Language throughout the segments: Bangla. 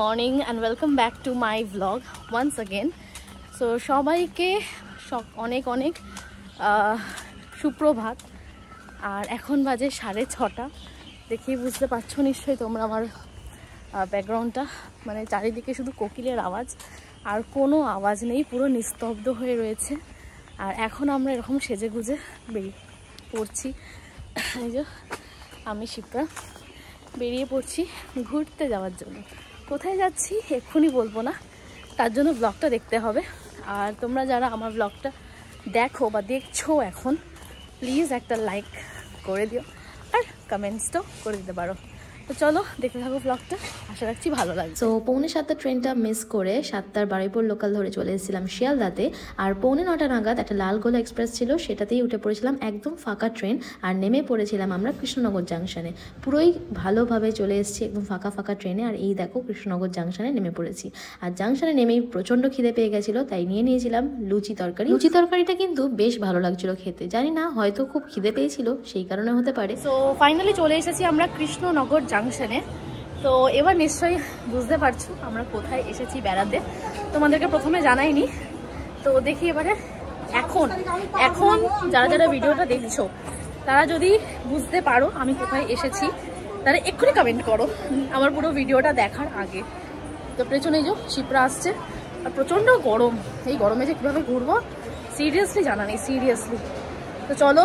Morning and welcome back to my vlog once again. So সবাইকে অনেক অনেক সুপ্রভাত। আর এখন বাজে 6:30। দেখেই বুঝতে পারছো নিশ্চয়ই তোমরা আমার ব্যাকগ্রাউন্ডটা, মানে চারিদিকে শুধু কোকিলের আওয়াজ আর কোনো আওয়াজ নেই, পুরো নিস্তব্ধ হয়ে রয়েছে। আর এখন আমরা এরকম সেজে গুজে বেরিয়ে পড়ছি। এই যে আমি শিপ্রা বেরিয়ে পড়ছি ঘুরতে যাওয়ার জন্য। কোথায় যাচ্ছি এক্ষুনি বলবো না, তার জন্য ব্লগটা দেখতে হবে। আর তোমরা যারা আমার ব্লগটা দেখো বা দেখছো এখন, প্লিজ একটা লাইক করে দিও আর কমেন্টসটাও করে দিতে পারো। তো চলো দেখতে থাকো ব্লগটা, আশা রাখছি ভালো লাগবে। তো 6:45 ট্রেনটা মিস করে 7টার বারুইপুর লোকাল ধরে চলে এসেছিলাম শিয়ালদাতে। আর 8:45 নাগাদ একটা লালগোলা এক্সপ্রেস ছিল, সেটাতেই উঠে পড়েছিলাম, একদম ফাঁকা ট্রেন। আর নেমে পড়েছিলাম আমরা কৃষ্ণনগর জাংশনে। পুরোই ভালোভাবে চলে এসেছি একদম ফাঁকা ফাঁকা ট্রেনে। আর এই দেখো কৃষ্ণনগর জাংশনে নেমে পড়েছি। আর জাংশনে নেমেই প্রচণ্ড খিদে পেয়ে গেছিলো, তাই নিয়েছিলাম লুচি তরকারি। লুচি তরকারিটা কিন্তু বেশ ভালো লাগছিল খেতে, জানি না হয়তো খুব খিদে পেয়েছিল সেই কারণে হতে পারে। তো ফাইনালি চলে এসেছি আমরা কৃষ্ণনগর জাংশনে। তো এবার নিশ্চয়ই বুঝতে পারছো আমরা কোথায় এসেছি বেড়াতে, তোমাদেরকে প্রথমে জানাইনি। তো দেখি এবারে এখন যারা যারা ভিডিওটা দেখছো তারা যদি বুঝতে পারো আমি কোথায় এসেছি, তারা এক্ষুনি কমেন্ট করো আমার পুরো ভিডিওটা দেখার আগে। তো পেছনে যে শিপ্রা আসছে, আর প্রচণ্ড গরম, এই গরমে যে কীভাবে ঘুরবো সিরিয়াসলি জানা নেই, সিরিয়াসলি। তো চলো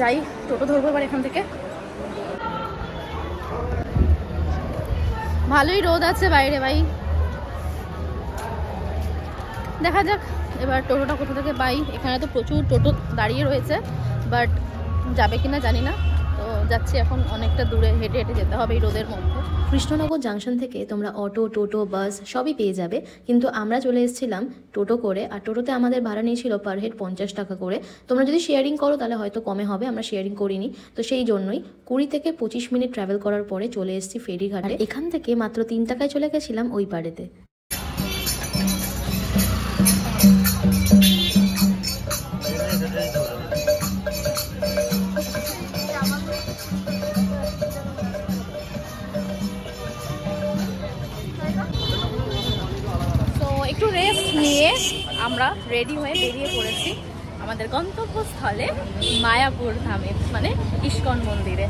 যাই, টোটো ধরবো এবার এখান থেকে। ভালোই রোদ আছে বাইরে ভাই, দেখা যাক এবার টোটোটা কোথা থেকে পাই। এখানে তো প্রচুর টোটো দাঁড়িয়ে রয়েছে, বাট যাবে কিনা জানি না। তো যাচ্ছি এখন, অনেকটা দূরে হেঁটে হেঁটে যেতে হবে এই রোদের মধ্যে। কৃষ্ণনগর জাংশন থেকে তোমরা অটো, টোটো, বাস সবই পেয়ে যাবে, কিন্তু আমরা চলে এসেছিলাম টোটো করে। আর টোটোতে আমাদের ভাড়া নিয়েছিল পার হেড 50 টাকা করে। তোমরা যদি শেয়ারিং করো তাহলে হয়তো কমে হবে, আমরা শেয়ারিং করিনি। তো সেই জন্যই 20 থেকে 25 মিনিট ট্রাভেল করার পরে চলে এসেছি ফেরিঘাটে। এখান থেকে মাত্র 3 টাকায় চলে গেছিলাম ওই পাড়েতে। একটু রেস্ট নিয়ে আমরা রেডি হয়ে বেরিয়ে পড়েছি আমাদের গন্তব্যস্থলে মায়াপুর ধামে, মানে ইস্কন মন্দিরে।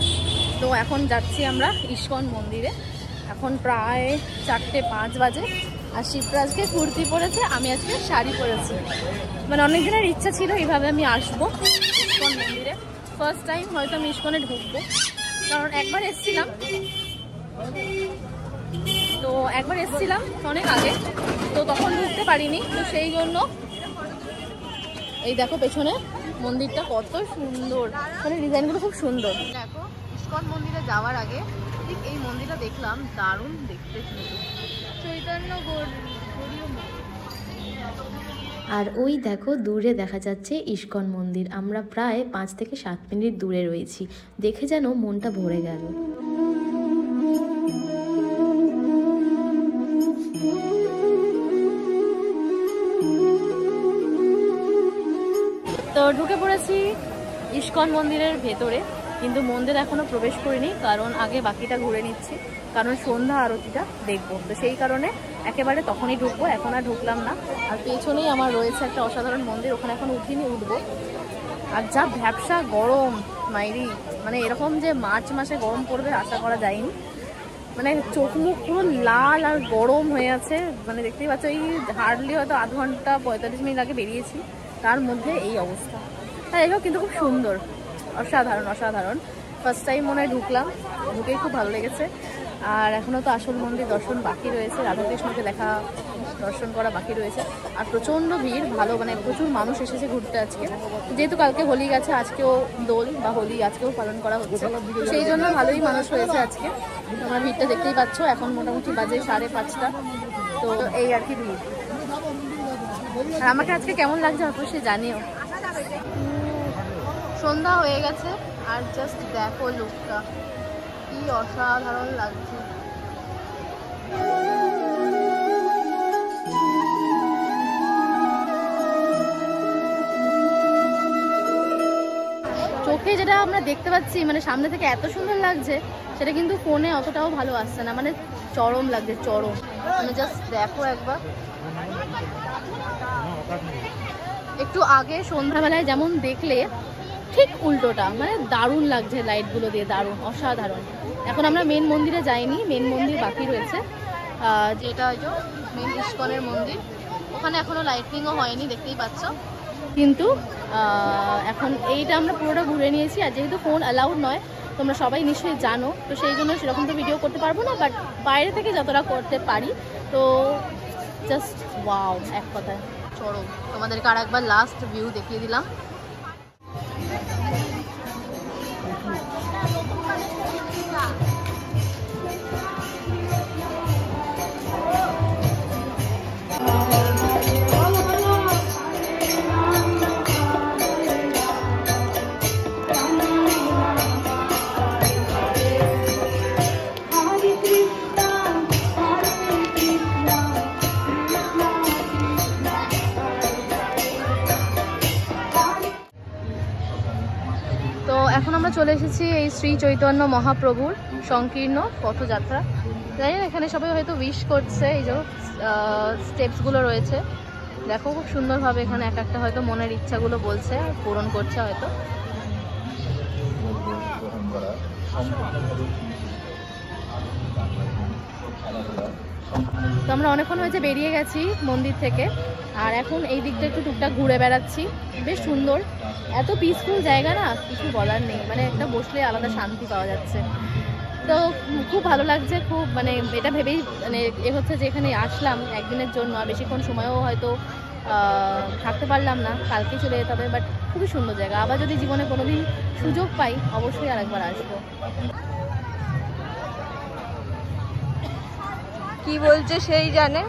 তো এখন যাচ্ছি আমরা ইস্কন মন্দিরে। এখন প্রায় 4:05 বাজে। আর শিপ্রা আজকে কুর্তি পরেছে, আমি আজকে শাড়ি পরেছি। মানে অনেক দিনের ইচ্ছা ছিল এইভাবে আমি আসবো ইস্কন মন্দিরে। ফার্স্ট টাইম হয়তো আমি ইস্কনে ঢুকবো, কারণ একবার এসেছিলাম অনেক আগে, তো তখন ঢুকতে পারিনি। তো সেই জন্য এই দেখো পেছনে মন্দিরটা কত সুন্দর, মানে ডিজাইনগুলো খুব সুন্দর। দেখো ইস্কন মন্দিরে যাওয়ার আগে ঠিক এই মন্দিরটা দেখলাম, দারুণ দেখতে কিন্তু চৈতন্য গৌড়ীয়। আর ওই দেখো দূরে দেখা যাচ্ছে ইস্কন মন্দির। আমরা প্রায় 5 থেকে 7 মিনিট দূরে রয়েছি, দেখে যেন মনটা ভরে গেল। তো ঢুকে পড়েছি ইস্কন মন্দিরের ভেতরে, কিন্তু মন্দির এখনো প্রবেশ করিনি, কারণ আগে বাকিটা ঘুরে নিচ্ছি, কারণ সন্ধ্যা আরতিটা দেখবো। তো সেই কারণে একেবারে তখনই ঢুকবো, এখন আর ঢুকলাম না। আর পেছনেই আমার রয়েছে একটা অসাধারণ মন্দির, ওখানে এখন উঠিনি, উঠবো। আর যা ভ্যাপসা গরম মাইরি, মানে এরকম যে মার্চ মাসে গরম পড়বে আশা করা যায়নি। মানে চোখ মুখ পুরো লাল আর গরম হয়ে আছে, মানে দেখতেই পাচ্ছ। এই হার্ডলি হয়তো আধ ঘন্টা 45 মিনিট আগে বেরিয়েছি, তার মধ্যে এই অবস্থা। তাই হোক, কিন্তু খুব সুন্দর, অসাধারণ অসাধারণ। ফার্স্ট টাইম মনে হয় ঢুকলাম, ঢুকেই খুব ভালো লেগেছে। আর এখনও তো আসল মন্দির দর্শন বাকি রয়েছে, রাধাকৃষ্ণকে দর্শন করা বাকি রয়েছে। আর প্রচণ্ড ভিড়, ভালো, মানে প্রচুর মানুষ এসেছে ঘুরতে আজকে, যেহেতু কালকে হোলি গেছে, আজকেও দোল বা হোলি আজকেও পালন করা হচ্ছে, সেই জন্য ভালোই মানুষ হয়েছে আজকে। তোমরা ভিড়টা দেখতেই পাচ্ছ, এখন মোটামুটি বাজে 5:30। তো এই আর কি ভিড়। আর আমাকে আজকে কেমন লাগছে অবশ্যই জানিও। সন্ধ্যা হয়ে গেছে আর জাস্ট দেখো লুকটা কি অসাধারণ লাগছে। চোখে যেটা আমরা দেখতে পাচ্ছি, মানে সামনে থেকে এত সুন্দর লাগছে, সেটা কিন্তু ফোনে অতটাও ভালো আসছে না। মানে চরম লাগছে, চরম। তুমি জাস্ট দেখো একবার, একটু আগে সন্ধ্যাবেলায় যেমন দেখলে ঠিক উল্টোটা, মানে দারুণ লাগছে লাইটগুলো দিয়ে, দারুণ, অসাধারণ। এখন আমরা মেন মন্দিরে যাইনি, মেন মন্দির বাকি রয়েছে, যেটা মেন ইস্কনের মন্দির। ওখানে এখনো লাইটিংও হয়নি, দেখতেই পাচ্ছ। কিন্তু এখন এইটা আমরা পুরোটা ঘুরে নিয়েছি। আর যেহেতু ফোন অ্যালাউড নয়, তোমরা সবাই নিশ্চয়ই জানো, তো সেই জন্য সেরকম তো ভিডিও করতে পারবো না, বাট বাইরে থেকে যতটা করতে পারি। তো জাস্ট ওয়াও, এক কথায় চরম। তোমাদেরকে আর একবার লাস্ট ভিউ দেখিয়ে দিলাম। তো এখন আমরা চলে এসেছি এই শ্রী চৈতন্য মহাপ্রভুর সংকীর্ণ পথযাত্রা। জানি না, এখানে সবাই হয়তো উইশ করছে। এই যে স্টেপসগুলো রয়েছে, দেখো খুব সুন্দরভাবে এখানে এক একটা হয়তো মনের ইচ্ছাগুলো বলছে, পূরণ করছে হয়তো। তো আমরা অনেকক্ষণ হয়েছে বেরিয়ে গেছি মন্দির থেকে, আর এখন এই দিকটা একটু টুকটাক ঘুরে বেড়াচ্ছি। বেশ সুন্দর, এত পিসফুল জায়গা না, কিছু বলার নেই। মানে একটা বসলে আলাদা শান্তি পাওয়া যাচ্ছে। তো খুব ভালো লাগছে, খুব মানে এটা ভেবেই মানে হচ্ছে যে এখানে আসলাম একদিনের জন্য, আর বেশিক্ষণ সময়ও হয়তো থাকতে পারলাম না, কালকে চলে যেতে হবে। বাট খুবই সুন্দর জায়গা, আবার যদি জীবনে কোনোদিন সুযোগ পাই অবশ্যই আরেকবার আসবো। কি বলছে সেই জানে।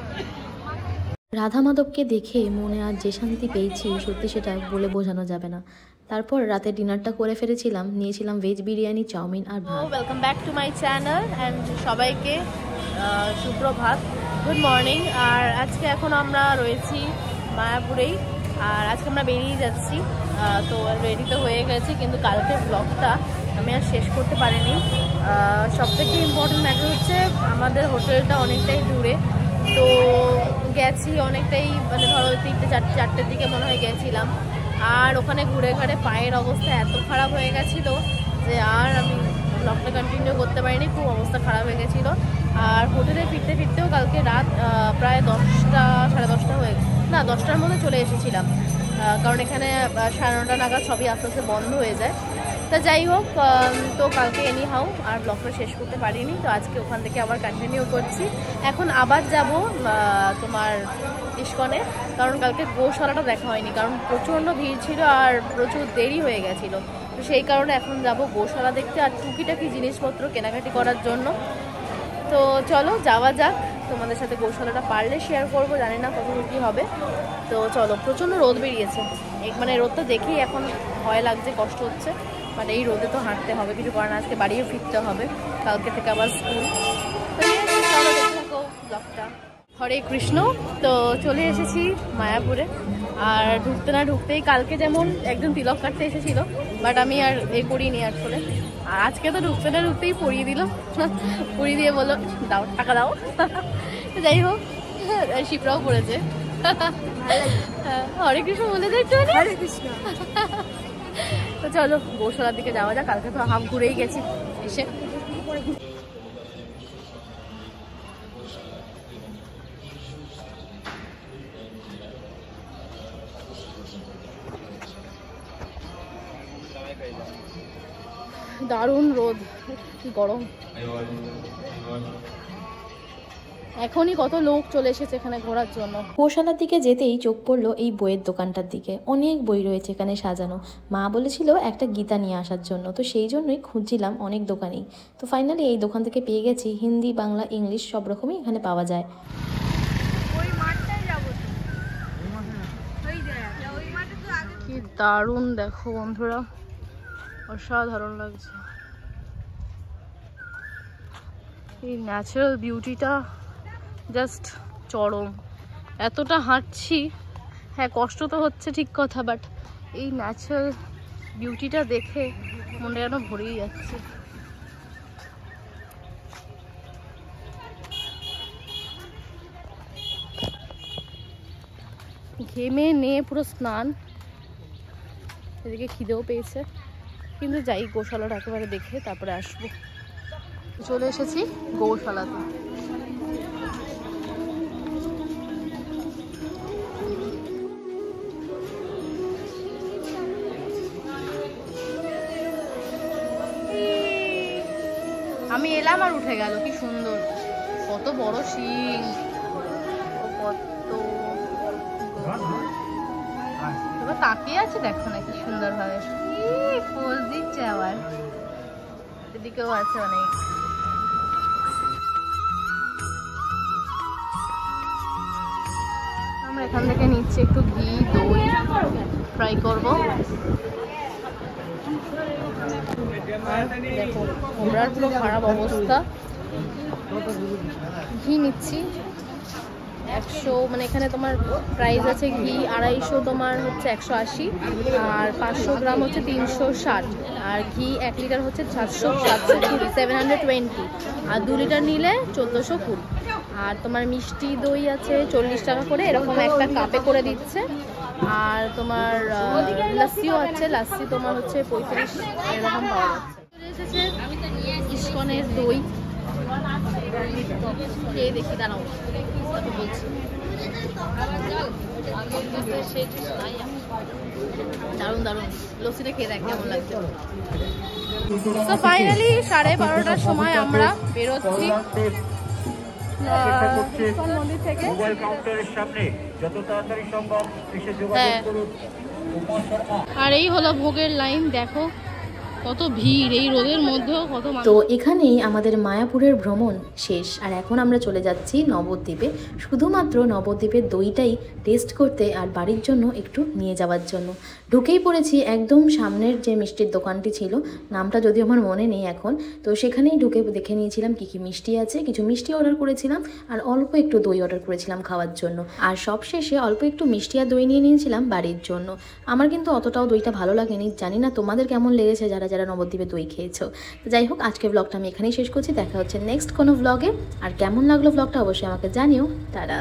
রাধা মাধবকে দেখে মনে আর যে শান্তি পেয়েছি, সত্যি সেটা বলে বোঝানো যাবে না। তারপর রাতে ডিনারটা করে ফেলেছিলাম, নিয়েছিলাম ভেজ বিরিয়ানি, চাউমিন আর ভাত। Welcome back to my channel and সবাইকে সুপ্রভাত, গুড মর্নিং। আর আজকে এখন আমরা রয়েছি মায়াপুরেই, আর আজকে আমরা বেরিয়ে যাচ্ছি। তো রেডি তো হয়ে গেছি, কিন্তু কালকের ব্লগটা আমি আর শেষ করতে পারিনি। সবথেকে ইম্পর্টেন্ট ম্যাটার হচ্ছে আমাদের হোটেলটা অনেকটাই দূরে, তো গেছি অনেকটাই, মানে ধরো 3-4টের দিকে মনে হয় গেছিলাম। আর ওখানে ঘুরে ঘাড়ে পায়ের অবস্থা এত খারাপ হয়ে গেছিলো যে আর আমি ব্লগটা কন্টিনিউ করতে পারিনি, খুব অবস্থা খারাপ হয়ে গেছিলো। আর হোটেলে ফিরতে ফিরতেও কালকে রাত প্রায় 10টা, সাড়ে 10টা হয়ে, না 10টার মধ্যে চলে এসেছিলাম, কারণ এখানে 9:30 নাগাদ সবই আস্তে আস্তে বন্ধ হয়ে যায়। তা যাই হোক, তো কালকে এনি হাউ আর ব্লগটা শেষ করতে পারিনি, তো আজকে ওখান থেকে আবার কন্টিনিউ করছি। এখন আবার যাব তোমার ইস্কনে, কারণ কালকে গোশালাটা দেখা হয়নি, কারণ প্রচণ্ড ভিড় ছিল আর প্রচুর দেরি হয়ে গেছিলো। তো সেই কারণে এখন যাব গোশালা দেখতে আর টুকিটাকি জিনিসপত্র কেনাকাটি করার জন্য। তো চলো যাওয়া যাক, তোমাদের সাথে গোশালাটা পারলে শেয়ার করবো, জানি না কত কী হবে। তো চলো, প্রচণ্ড রোদ বেরিয়েছে, মানে রোদটা দেখেই এখন ভয় লাগছে, কষ্ট হচ্ছে। মানে এই রোদে তো হাঁটতে হবে, কিছু করার না, আজকে বাড়িও ফিরতে হবে, কালকে থেকে আবার স্কুল। তো চলো দেখতে থাকো ব্লগটা। হরে কৃষ্ণ। তো চলে এসেছি মায়াপুরে, আর ঢুকতে না ঢুকতেই কালকে যেমন একজন তিলক কাটতে এসেছিল, বাট আমি আর করিনি আসলে। আর আজকে তো ঢুকতে না ঢুকতেই পরিয়ে দিল, পরিয়ে দিয়ে বললো দাও, টাকা দাও। যাই হোক, শিবরাও পড়েছে। হরে কৃষ্ণ বলে দেয় একটু। হরে কৃষ্ণ। তো চলো গোশালার দিকে যাওয়া যাক, কালকে তো হাফ ঘুরেই গেছি এসে। দারুণ রোদ, কি গরম। এখনই কত লোক চলে এসেছে এখানে ঘোরার জন্য। গোশালার দিকে যেতেই চোখ পড়লো এই বইয়ের দোকানটার দিকে। অনেক বই রয়েছে এখানে সাজানো। মা বলেছিল একটা গীতা নিয়ে আসার জন্য, তো সেই জন্যই খুঁজছিলাম অনেক দোকানেই। তো ফাইনালি এই দোকান থেকে পেয়ে গেছি। হিন্দি, বাংলা, ইংলিশ সব রকমই এখানে পাওয়া যায়। কি দারুণ দেখো বন্ধুরা, অসাধারণ লাগছে। এই ন্যাচারাল বিউটিটা জাস্ট চরম। এতটা হাঁটছি, হ্যাঁ কষ্ট তো হচ্ছে ঠিক কথা, বাট এই ন্যাচারাল বিউটিটা দেখে মনটা যেন ভরেই যাচ্ছে। ঘেমে নিয়ে পুরো স্নান, এদিকে খিদেও পেয়েছে, কিন্তু যাই গোশালাটা একেবারে দেখে তারপরে আসবো। চলে এসেছি গৌশালাতে। আমি এলাম আর উঠে গেল, কি সুন্দর, কত বড় শিং, কত এবার তাকিয়ে আছে, দেখো না কি সুন্দর ভাবে পোজ দিচ্ছে। আবার এদিকেও আছে অনেক। আমরা এখান থেকে নিচ্ছি একটু ঘি, দই ফ্রাই করবো। দেখো ঘোড়ার পুরো খারাপ অবস্থা। ঘি নিচ্ছি 100, মানে এখানে তোমার প্রাইস আছে ঘি 250, তোমার হচ্ছে 180, আর 500 গ্রাম হচ্ছে 360, আর ঘি 1 লিটার হচ্ছে 720, আর 2 লিটার নিলে 1420। আর তোমার মিষ্টি দই আছে 40 টাকা করে, এরকম একটা কাপে করে দিচ্ছে। আর তোমার লাস্সিও আছে, লাস্সি তোমার হচ্ছে 35 এরকম পাওয়া যাচ্ছে। ইস্কনের দই খেয়ে দেখি, দাঁড়াও বলছি। দারুণ দারুণ, লস্যিটা খেয়ে দেখ কেমন লাগছে। তো ফাইনালি 12:30টার সময় আমরা বেরোচ্ছি মন্দির থেকে। আর এই হলো ভোগের লাইন, দেখো কত ভিড় এই রোদের মধ্যেও, কত। তো এখানেই আমাদের মায়াপুরের ভ্রমণ শেষ, আর এখন আমরা চলে যাচ্ছি নবদ্বীপে, শুধুমাত্র নবদ্বীপের দইটাই টেস্ট করতে আর বাড়ির জন্য একটু নিয়ে যাওয়ার জন্য। ঢুকেই পড়েছি একদম সামনের যে মিষ্টির দোকানটি ছিল, নামটা যদিও আমার মনে নেই এখন, তো সেখানেই ঢুকে দেখে নিয়েছিলাম কী কী মিষ্টি আছে। কিছু মিষ্টি অর্ডার করেছিলাম আর অল্প একটু দই অর্ডার করেছিলাম খাওয়ার জন্য, আর সবশেষে অল্প একটু মিষ্টি আর দই নিয়ে নিয়েছিলাম বাড়ির জন্য। আমার কিন্তু অতটাও দইটা ভালো লাগেনি, জানি না তোমাদের কেমন লেগেছে যারা যারা নবদ্বীপে দই খেয়েছো। তো যাই হোক, আজকে ব্লগটা আমি এখানেই শেষ করছি, দেখা হচ্ছে নেক্সট কোনো ব্লগে। আর কেমন লাগলো ব্লগটা অবশ্যই আমাকে জানিও। টাটা।